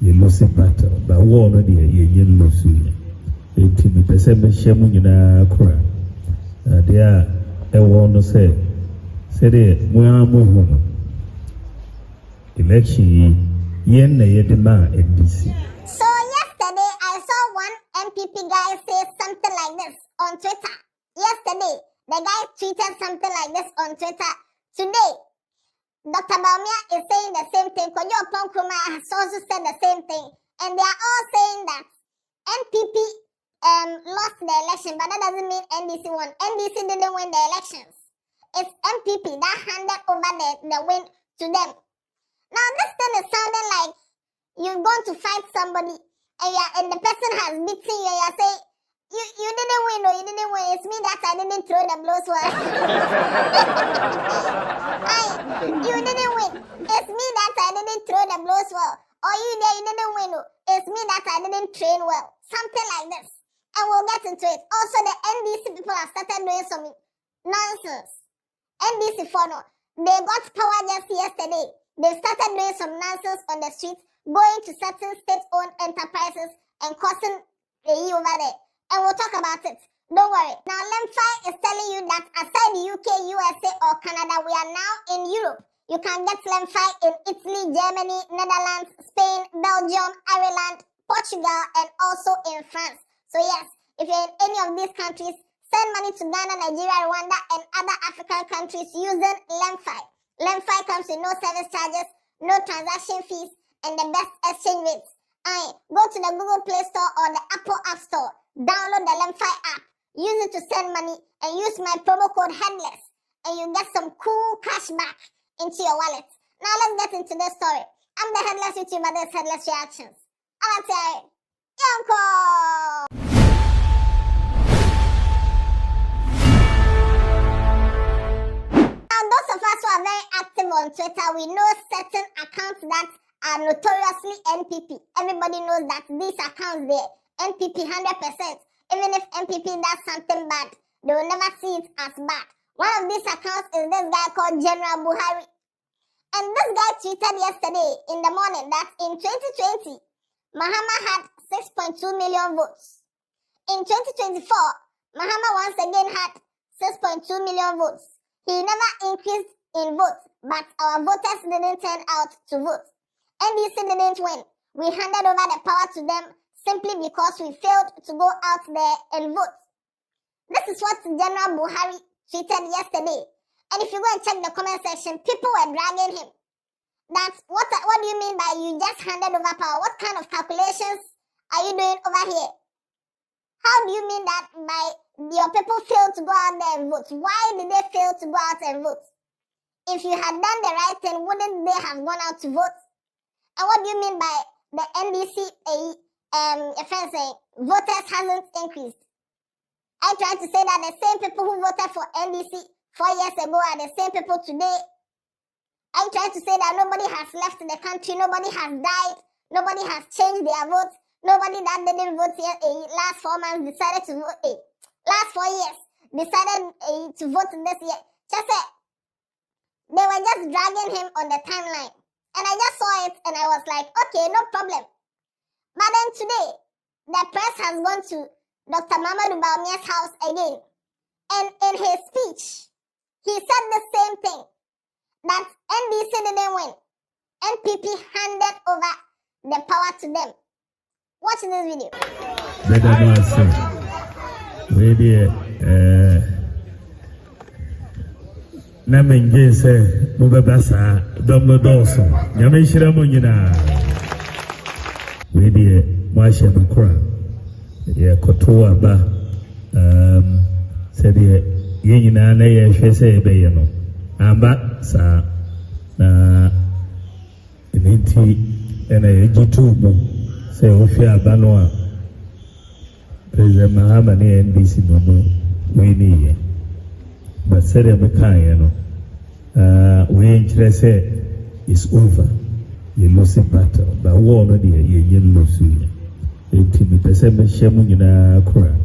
you lose a battle, but war no dear, you lose you. It me person shamu in a cry. There, a war no say it, we are moving. Election, yen na demand NDC. So yesterday I saw one NPP guy say something like this on Twitter. Yesterday, the guy tweeted something like this on Twitter. Today, Dr. Bawumia is saying the same thing. Kojo Ponkruma has also said the same thing. And they are all saying that NPP lost the election, but that doesn't mean NDC won. NDC didn't win the elections. It's NPP that handed over the win to them. Now this thing is sounding like you're going to fight somebody and the person has beaten you and you're saying, you didn't win, or you didn't win. It's me that I didn't throw the blows well. You didn't win. It's me that I didn't throw the blows well. Or you didn't win. It's me that I didn't train well. Something like this. And we'll get into it. Also, the NDC people have started doing some nonsense. NDC follow. They got power just yesterday. They started doing some nonsense on the streets, going to certain state-owned enterprises and causing a over there. And we'll talk about it. Don't worry. Now, Lemfi is telling you that aside the UK, USA, or Canada, we are now in Europe. You can get Lemfi in Italy, Germany, Netherlands, Spain, Belgium, Ireland, Portugal, and also in France. So yes, if you're in any of these countries, send money to Ghana, Nigeria, Rwanda, and other African countries using Lemfi. Lemfi comes with no service charges, no transaction fees, and the best exchange rates. Go to the Google Play Store or the Apple App Store. Download the Lemfi app. Use it to send money and use my promo code Headless, and you get some cool cash back into your wallet. Now let's get into the story. I'm the Headless YouTuber. This Headless Reactions. I'll tell you. Yonko! Now those of us who are very active on Twitter, we know certain accounts that are notoriously NPP. Everybody knows that these accounts there, NPP 100%. Even if NPP does something bad, they will never see it as bad. One of these accounts is this guy called General Buhari. And this guy tweeted yesterday in the morning that in 2020, Mahama had 6.2 million votes. In 2024, Mahama once again had 6.2 million votes. He never increased in votes, but our voters didn't turn out to vote. NDC didn't win. We handed over the power to them simply because we failed to go out there and vote. This is what General Buhari tweeted yesterday. And if you go and check the comment section, people were dragging him. That's what do you mean by you just handed over power? What kind of calculations are you doing over here? How do you mean that by your people failed to go out there and vote? Why did they fail to go out and vote? If you had done the right thing, wouldn't they have gone out to vote? And what do you mean by the NDC voters hasn't increased? I tried to say that the same people who voted for NDC 4 years ago are the same people today. I tried to say that nobody has left the country, nobody has died, nobody has changed their votes, nobody that didn't vote here last 4 months decided to vote. Last 4 years decided to vote this year. Just say, they were just dragging him on the timeline. And I just saw it and I was like, okay, no problem. But then today, the press has gone to Dr. Bawumia's house again. And in his speech, he said the same thing. That NDC didn't win. NPP handed over the power to them. Watch this video. Namen say Mubabasa, Domno Dawson, Yamishira Munina. Maybe Masha Makra, Kotoa Ba, said Yina Naya Shese Bayano, Amba Sa, Inti, and a G2, say Ofia Banoa, President Mahama NDC Nomo, Winnie. But said we interest is over. You lose a battle, but war no dear, you lose you. It me person shamu in a cry.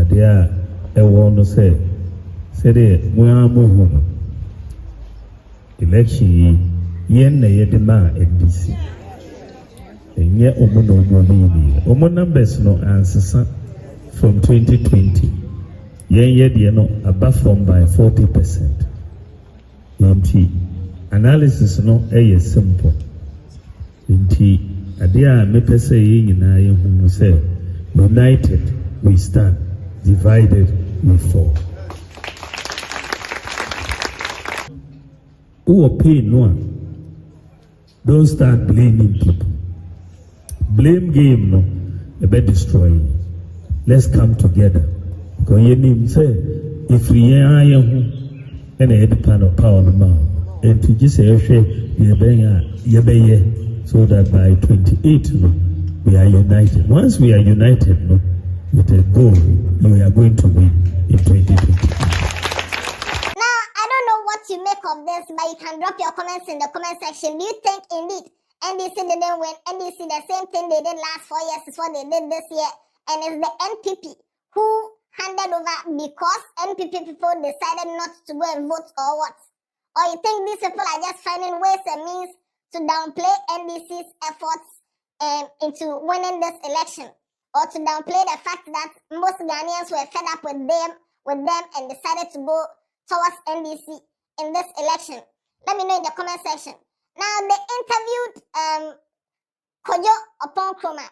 There, I want to say, we are moving. Election, yen na demand NDC. nye omo no omo ni omo numbers no ansesa from 2020 yen de no above from by 40%. Nti analysis no simple. Nti ade a mepɛ sɛ yɛn nyinaa yɛhu sɛ united we stand, divided we fall. Who pain no? Don't start blaming people. Blame game no, about destroying. Let's come together. Because you need say if we are young and a part of power no more, and to just say so that by 28 no, we are united. Once we are united no, with a goal, we are going to win in 2020. You make of this, but you can drop your comments in the comment section. Do you think indeed NDC didn't win? NDC, the same thing they did last 4 years is what they did this year, and it's the NPP who handed over because NPP people decided not to go and vote or what? Or you think these people are just finding ways and means to downplay NDC's efforts into winning this election, or to downplay the fact that most Ghanaians were fed up with them and decided to go towards NDC in this election? Let me know in the comment section. Now they interviewed Kojo Oponkroma,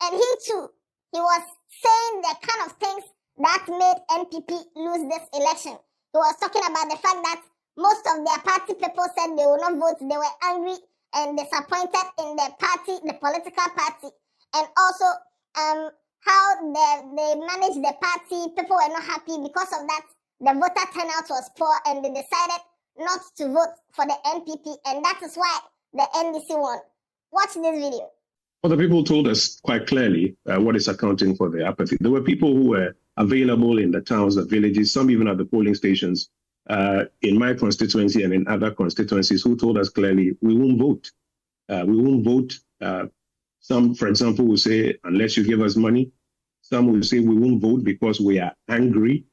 and he too, he was saying the kind of things that made NPP lose this election. He was talking about the fact that most of their party people said they will not vote. They were angry and disappointed in the party, the political party, and also how they managed the party. People were not happy because of that. The voter turnout was poor, and they decided not to vote for the NPP, and that is why the NDC won. Watch this video. Well, the people told us quite clearly what is accounting for the apathy. There were people who were available in the towns, the villages, some even at the polling stations in my constituency and in other constituencies who told us clearly, we won't vote. We won't vote. Some, for example, will say, unless you give us money. Some will say we won't vote because we are angry.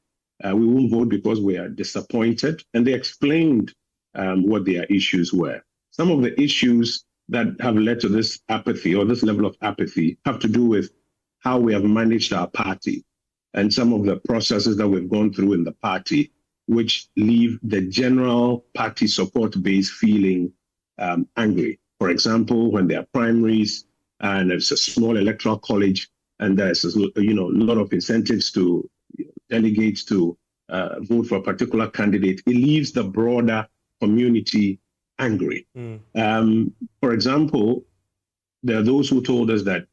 We won't vote because we are disappointed. And they explained what their issues were. Some of the issues that have led to this apathy or this level of apathy have to do with how we have managed our party and some of the processes that we've gone through in the party, which leave the general party support base feeling angry. For example, when there are primaries and there's a small electoral college and there's a lot of incentives to delegates to vote for a particular candidate, it leaves the broader community angry. For example, there are those who told us that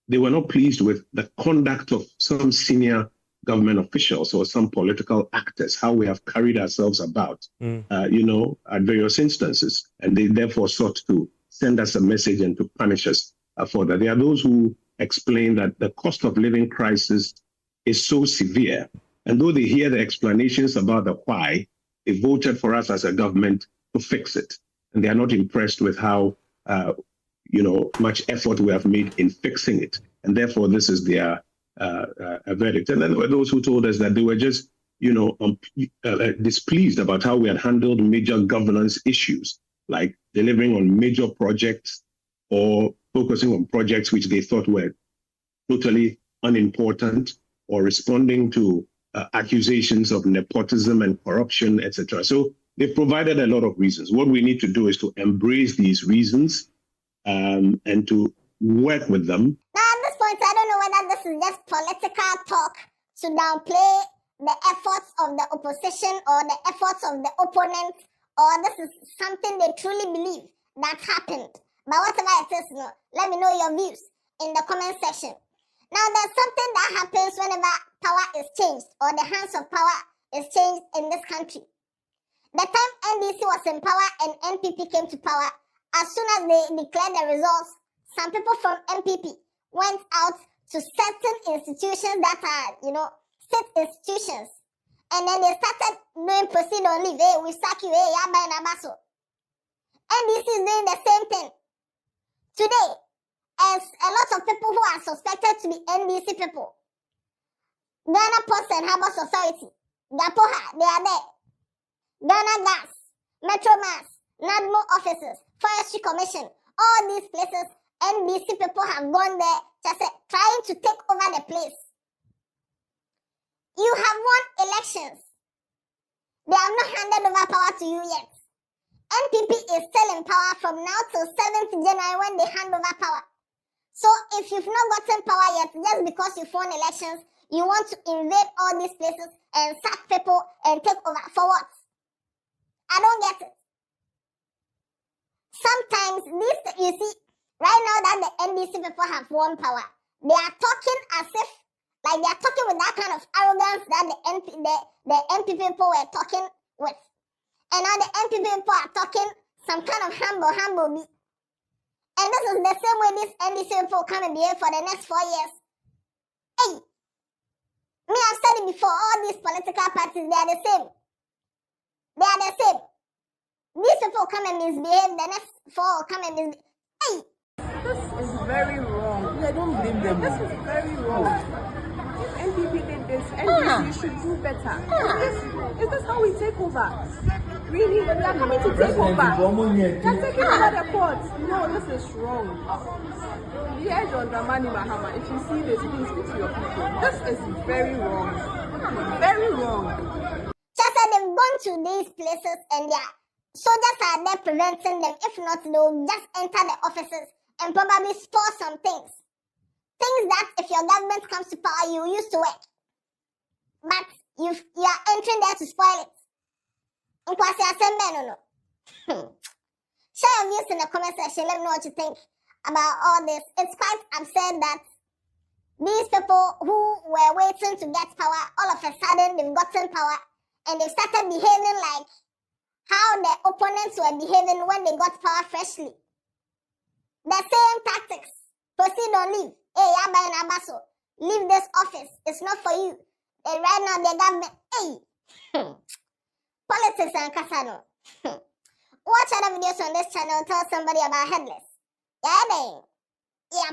they were not pleased with the conduct of some senior government officials or some political actors, how we have carried ourselves about, at various instances. And they therefore sought to send us a message and to punish us for that. There are those who explain that the cost of living crisis is so severe. And though they hear the explanations about the why, they voted for us as a government to fix it. And they are not impressed with how, much effort we have made in fixing it. And therefore, this is their verdict. And then there were those who told us that they were just, displeased about how we had handled major governance issues, like delivering on major projects or focusing on projects which they thought were totally unimportant, or responding to accusations of nepotism and corruption, etc. So they provided a lot of reasons. What we need to do is to embrace these reasons and to work with them. Now, at this point, I don't know whether this is just political talk to downplay the efforts of the opposition or the efforts of the opponents, or this is something they truly believe that happened. But whatever it is, let me know your views in the comment section. Now, there's something that happens whenever power is changed or the hands of power is changed in this country. The time NDC was in power and NPP came to power, as soon as they declared the results, some people from NPP went out to certain institutions that are, state institutions. And then they started doing proceed on leave. Hey, we sack you, hey, yaba and abaso. NDC is doing the same thing. Today, as a lot of people who are suspected to be NDC people, Ghana Ports and Harbours Authority, GAPOHA, they are there. Ghana Gas, Metro Mass, NADMO offices, Forestry Commission, all these places NDC people have gone there just trying to take over the place. You have won elections. They have not handed over power to you yet. NPP is still in power from now till 7th January when they hand over power. So if you've not gotten power yet, just because you've won elections, you want to invade all these places and sack people and take over. For what? I don't get it. Sometimes this, you see, right now that the NDC people have won power, they are talking as if, like they are talking with that kind of arrogance that the NPP people were talking with. And now the NPP people are talking some kind of humble me. And this is the same way these NDC people come and behave for the next 4 years. Hey, me, I've said it before, all these political parties, they are the same. They are the same. These people come and misbehave, the next 4 will come and misbehave. Hey! This is very wrong. I don't blame them. This is very wrong. If NPP did this, NDC should do better. Is this how we take over? Really? We are coming to take over. They are taking over the court. No, this is wrong. The edge on the money, Mahama. If you see this, please speak to your people. This is very wrong. Very wrong. Just that they've gone to these places and their soldiers are there preventing them. If not, they'll just enter the offices and probably spoil some things. Things that if your government comes to power, you used to work. But you are entering there to spoil it. Share your views in the comment section. Let me know what you think about all this. It's quite absurd that these people who were waiting to get power, all of a sudden they've gotten power and they've started behaving like how the opponents were behaving when they got power freshly. The same tactics. Proceed or leave. Hey, Yaba and Abaso, leave this office. It's not for you. And right now the government, hey. Politics and Kasano. Watch other videos on this channel. Tell somebody about Headless. Yeah, then. Yeah,